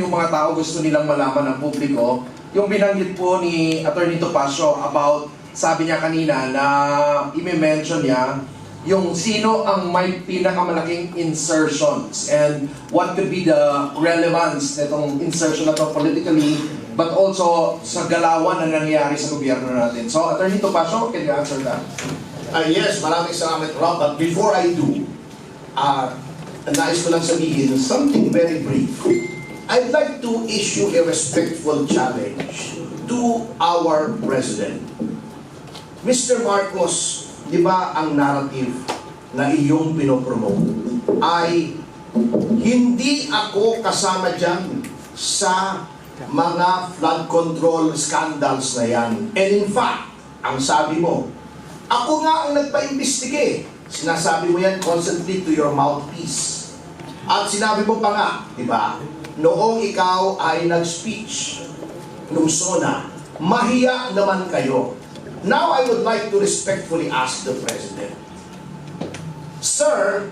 Yung mga tao gusto nilang malaman ng publiko, yung binanggit po ni Attorney Topacio about, sabi niya kanina na i-mention niya yung sino ang may pinakamalaking insertions and what could be the relevance nitong insertion na to politically but also sa galawan na nangyayari sa gobyerno natin. So, Attorney Topacio, can you answer that? Yes, maraming salamat, Rob. But before I do, nais ko lang sabihin something very brief. I'd like to issue a respectful challenge to our President. Mr. Marcos, di ba ang narrative na iyong pinopromote ay hindi ako kasama dyan sa mga flood control scandals na yan. And in fact, ang sabi mo, ako nga ang nagpa-imbestige. Sinasabi mo yan constantly to your mouthpiece. At sinabi mo pa nga, di ba, noong ikaw ay nag-speech nung SONA, mahiya naman kayo. Now I would like to respectfully ask the President, Sir,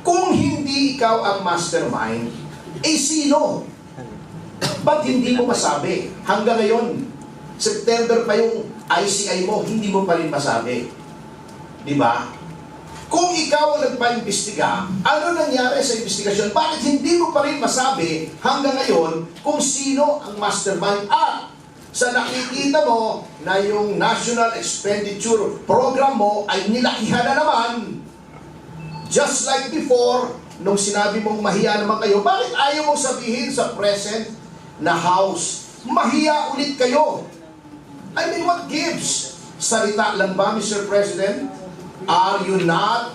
kung hindi ikaw ang mastermind, sino? Ba't hindi mo masabi? Hanggang ngayon, September pa yung ICI mo, hindi mo pa rin masabi. Di ba? Kung ikaw ang nagpa-imbestiga, ano nangyari sa investigasyon? Bakit hindi mo pa rin masabi hanggang ngayon kung sino ang mastermind? At sa nakikita mo na yung National Expenditure Program mo ay nilakihan na naman, just like before, nung sinabi mong mahiya naman kayo, bakit ayaw mong sabihin sa present na House, mahiya ulit kayo? I mean, what gives? Salita lang ba, Mr. President? Are you not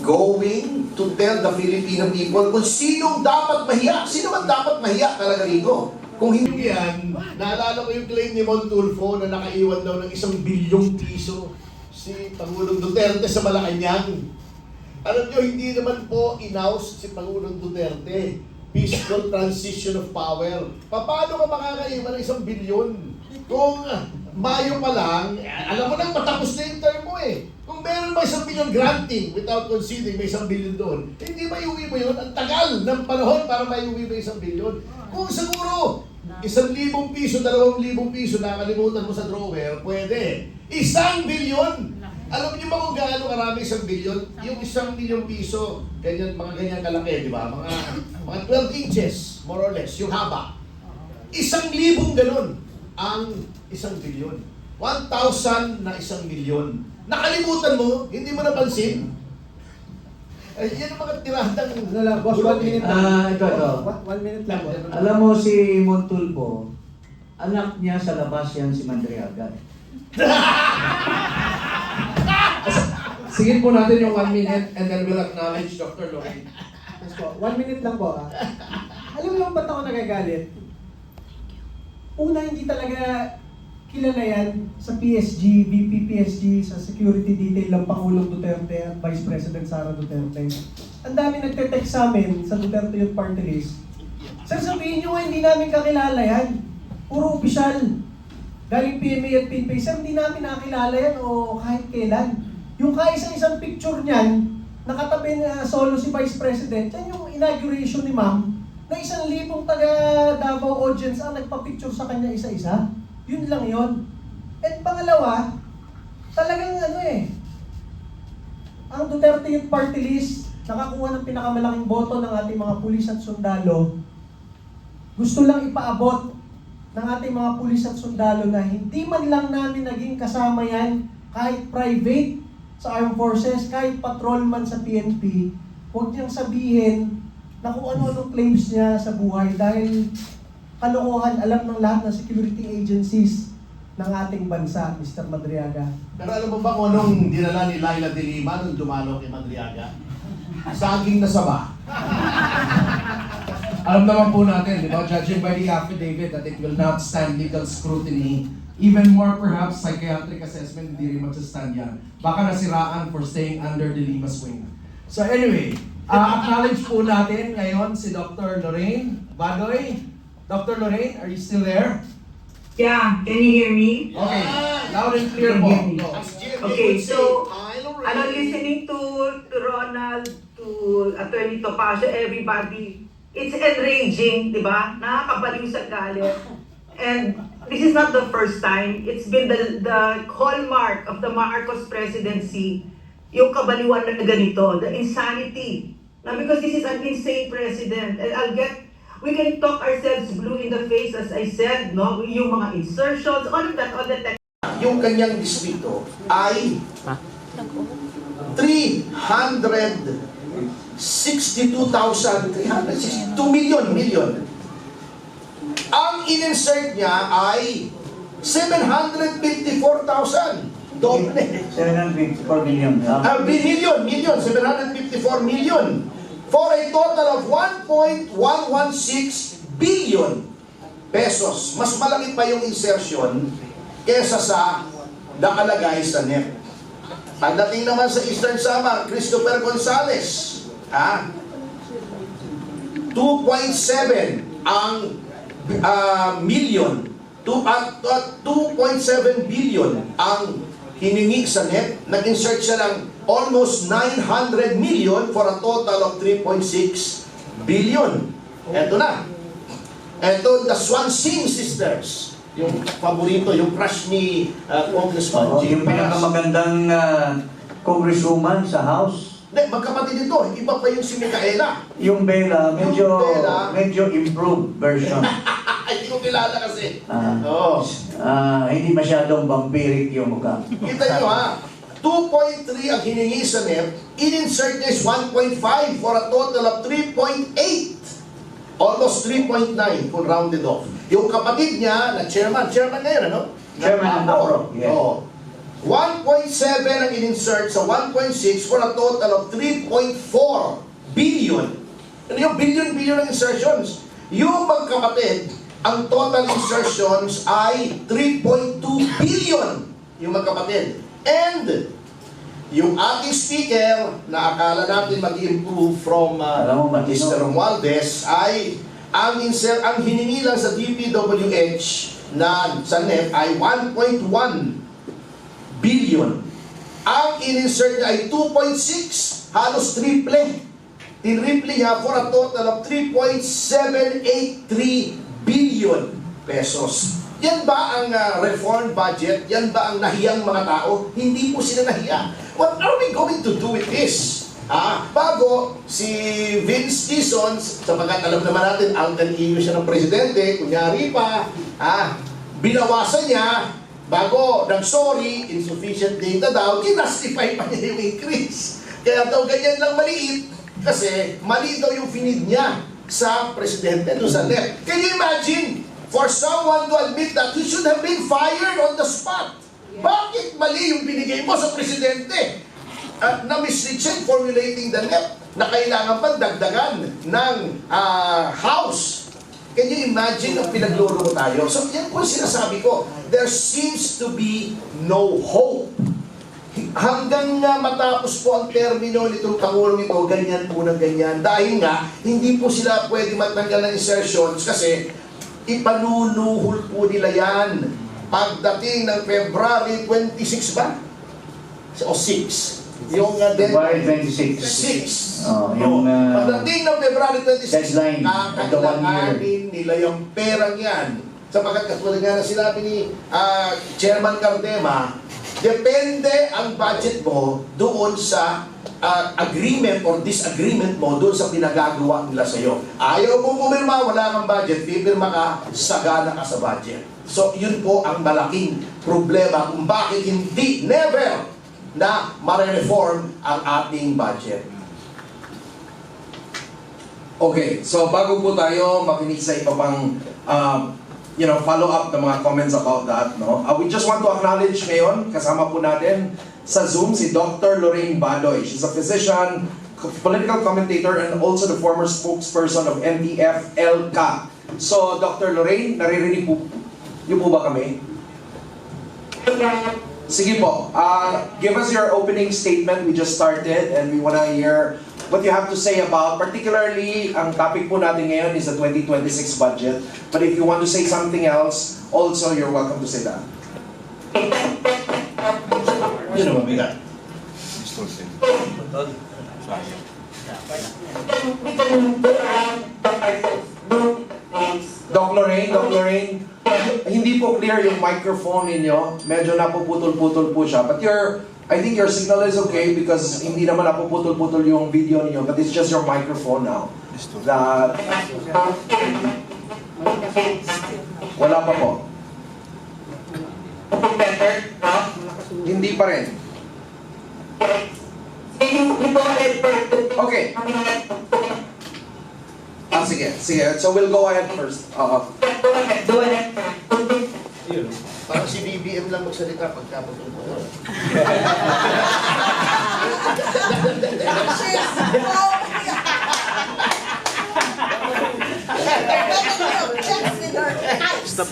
going to tell the Filipino people kung sinong dapat mahiya? Sino man dapat mahiya talaga rito? Kung hindi yan, naalala ko yung claim ni Montulfo na nakaiwan daw ng 1 bilyong piso si Pangulong Duterte sa Malacanang. Alam nyo, hindi naman po in-house si Pangulong Duterte. Peaceful transition of power. Paano ka makakaiwan ng 1 bilyon? Kung Mayo pa lang, alam mo nang matapos na yung term mo eh. Kung meron ba 1 billion granting without conceding may 1 billion doon, hindi maiuwi mo yun. Ang tagal ng panahon para maiuwi mo 1 billion. Kung siguro, 1,000 piso, 2,000 piso, nakalimutan mo sa drawer, pwede. 1 billion! Alam niyo ba kung gaano karami 1 billion? Yung 1 milyong piso, ganyan, mga ganyan kalaki, di ba? Mga 12 inches, more or less, yung haba. 1,000 ganun ang 1 billion. 1,000 na 1 milyon. Nakalimutan mo, hindi mo napansin. Ay, yan ang mga tirahang... Boss, 1 minute lang. Ito. 1 minute lang. Alam mo si Montulfo, anak niya sa labas yan si Mandriaga. Sige po natin yung 1 minute and then we'll acknowledge Dr. Lorraine. Yes po, 1 minute lang po. Alam mo ba't ako nagagalit? Una, hindi talaga kilala yan sa PSG, VP PSG, sa security detail ng Pangulong Duterte at Vice President Sara Duterte. Ang dami nagte-text sa amin sa Duterte Youth Party List. Sir, sabihin nyo nga, hindi namin kakilala yan. Puro opisyal. Galing PMA at PNP. Sir, hindi namin nakilala yan o kahit kailan. Yung kaisa-isang picture niyan, nakatabi na solo si Vice President, yan yung inauguration ni Ma'am, na 1,000 taga Davao audience ang nagpa-picture sa kanya isa-isa. Yun lang yun. At pangalawa, talagang ang Duterte Youth Party List, nakakuha ng pinakamalaking boto ng ating mga pulis at sundalo, gusto lang ipaabot ng ating mga pulis at sundalo na hindi man lang namin naging kasama yan, kahit private sa armed forces, kahit patrolman sa PNP, huwag niyang sabihin na kung ano-ano claims niya sa buhay dahil kalokohan, alam ng lahat ng security agencies ng ating bansa, Mr. Madriaga. Pero alam mo ba kung anong dinala ni Laila de Lima nung dumalo kay Madriaga? Saging na saba. Alam naman po natin, di ba, judging by the affidavit that it will not stand legal scrutiny, even more perhaps psychiatric assessment, hindi rin magsastand yan. Baka nasiraan for staying under the Lima's wing. So anyway, acknowledge po natin ngayon si Dr. Lorraine Badoy. Dr. Lorraine, are you still there? Yeah, can you hear me? Okay, loud and clear po. Go. Okay, so I'm listening to Ronald, to Attorney Topacio, everybody it's enraging, di ba? Nakakabaliw sa galit. And this is not the first time. It's been the hallmark of the Marcos presidency, yung kabaliwan na ganito, the insanity. Now, because this is an insane president, and we can talk ourselves blue in the face, as I said, no? Yung mga insertions, all of that, all the tech. Yung kanyang distrito ay 362,362 million. Ang in-insert niya ay 754,000. Doble. 754 million. Million, 754 million. For a total of 1.116 billion pesos. Mas malaki pa yung insertion kesa sa nakalagay sa NEP. Pagdating naman sa Eastern Samar, Christopher Gonzales, 2.7 ang million, 2.7 billion ang hiningi sa NEP. Nag-insert siya ng almost 900 million for a total of 3.6 billion. Eto na. Eto, the Swansea sisters. Yung paborito, yung crush ni Congressman Jim Yung pinakamagandang congresswoman sa House. Hindi, magkapatid ito. Iba pa yung si Micaela. Yung Bella, Yung Bella. medyo improved version. Hindi ko kilala kasi. Oo. Hindi masyadong vampiric yung mukha. Kita nyo 2.3 ang hiningi sa NEP. In-insert niya is 1.5 for a total of 3.8. Almost 3.9 kung rounded off. Yung kapatid niya, na chairman ngayon, ano? Chairman ng APRO, yes. Oo. 1.7 ang in-insert sa 1.6 for a total of 3.4 billion. Ano yung billion ang insertions? Yung magkapatid, ang total insertions ay 3.2 billion yung magkapatid. And yung ating speaker na akala natin mag-improve from Mr. Romualdez ay ang hiningi lang sa DPWH na sa NEP ay 1.1 billion. Ang in-insert niya ay 2.6, halos triple. Tinriple niya for a total of 3.783 billion pesos. Yan ba ang reform budget? Yan ba ang nahiyang mga tao? Hindi po sila nahiya. What are we going to do with this? Bago si Vince Tison, sapagkat alam naman natin, alter ego siya ng presidente, kunyari pa, binawasan niya, bago nag-sorry, insufficient data daw, kinastify pa niya yung increase. Kaya daw ganyan lang maliit, kasi mali daw yung finid niya sa presidente, doon sa NEP. Can you imagine? For someone to admit that he should have been fired on the spot. Bakit mali yung binigay mo sa presidente? Na-mislead siya formulating the NEP na kailangan pa dagdagan ng House. Can you imagine ang pinagluro mo tayo? So yan po sinasabi ko, there seems to be no hope. Hanggang matapos po ang termino nitong Pangulong ito, ganyan po ng ganyan. Dahil nga, hindi po sila pwede matanggal ng insertions kasi ipanunuhol po nila yan pagdating ng February 26 ba? O 6? Yung February 26. 6. Yung pagdating ng February 26, deadline, kakailanganin nila yung perang yan. Sapagkat katulad nga na sinabi ni Chairman Cardema, depende ang budget mo doon sa agreement or disagreement mo doon sa pinagagawa nila sa iyo. Ayaw mo pumirma, wala kang budget, pipirma ka, sagana ka sa budget. So, yun po ang malaking problema kung bakit never na ma-reform ang ating budget. Okay, so bago po tayo makinig sa iba pang follow up ng mga comments about that, no? We just want to acknowledge ngayon, kasama po natin sa Zoom si Dr. Lorraine Badoy. She's a physician, political commentator, and also the former spokesperson of NTF-ELCA. So, Dr. Lorraine, naririnig po niyo po ba kami? Sige po, give us your opening statement. We just started and we want to hear what you have to say about, particularly, ang topic po natin ngayon is the 2026 budget. But if you want to say something else, also you're welcome to say that. Yun naman bigat. Sorry. Doc Lorraine, hindi po clear yung microphone ninyo. Medyo napuputol-putol po siya. But I think your signal is okay because hindi naman napuputol-putol yung video ninyo. But it's just your microphone now. Wala pa po. Hindi pa rin. Okay. Sige. So we'll go ahead first. Parang si BBM lang magsalita pagkapatulog mo. Stop.